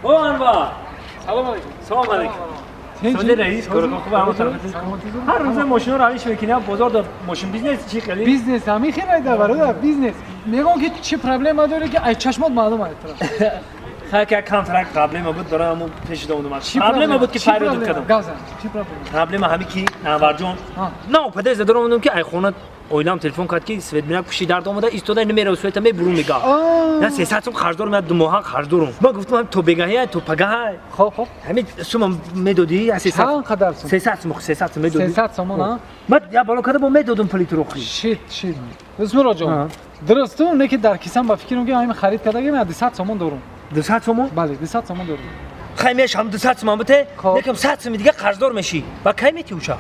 او انواع سلام علیکم. سلام علیکم. سعودی رئیس کارگاه خوب همون طرف. هر روز ماشینا رو علیش میکنیم بازار داد ماشین بیزنس چی خیلی بیزنس همین خیلی ایده برادر بیزنس میگم که چه پرابلم داره که ای چشمات معلومه خیلی که کانترکت پرابلم بود داره همون پیش دوم اومد پرابلم بود که پیرود کردم گازن چی پرابلم پرابلم همین کی نوار جون نه پدر زدم اونم که ای خونه اویلام تلفن کرد که سوید میرا پشی درد اومده ایستاده نمیره سوید می برون میگه نه 300 سوم خرج دارم دو ماه خرج دارم من گفتم تو بگاهی تو پگاه خب همین سوم میدادی 300 قدر سوم 300 سوم 300 سوم میدادی 300 سوم من یا بالا کردم میدادم پلیت رو خی شیت اسم راجع درسته اونه که در کیسم با فکر میگم همین خرید کرده من 200 سوم دارم 200 سوم بله 200 سوم دارم خیمیش هم 200 سوم بده یکم 100 سوم دیگه قرضدار میشی و کی میتی اوشا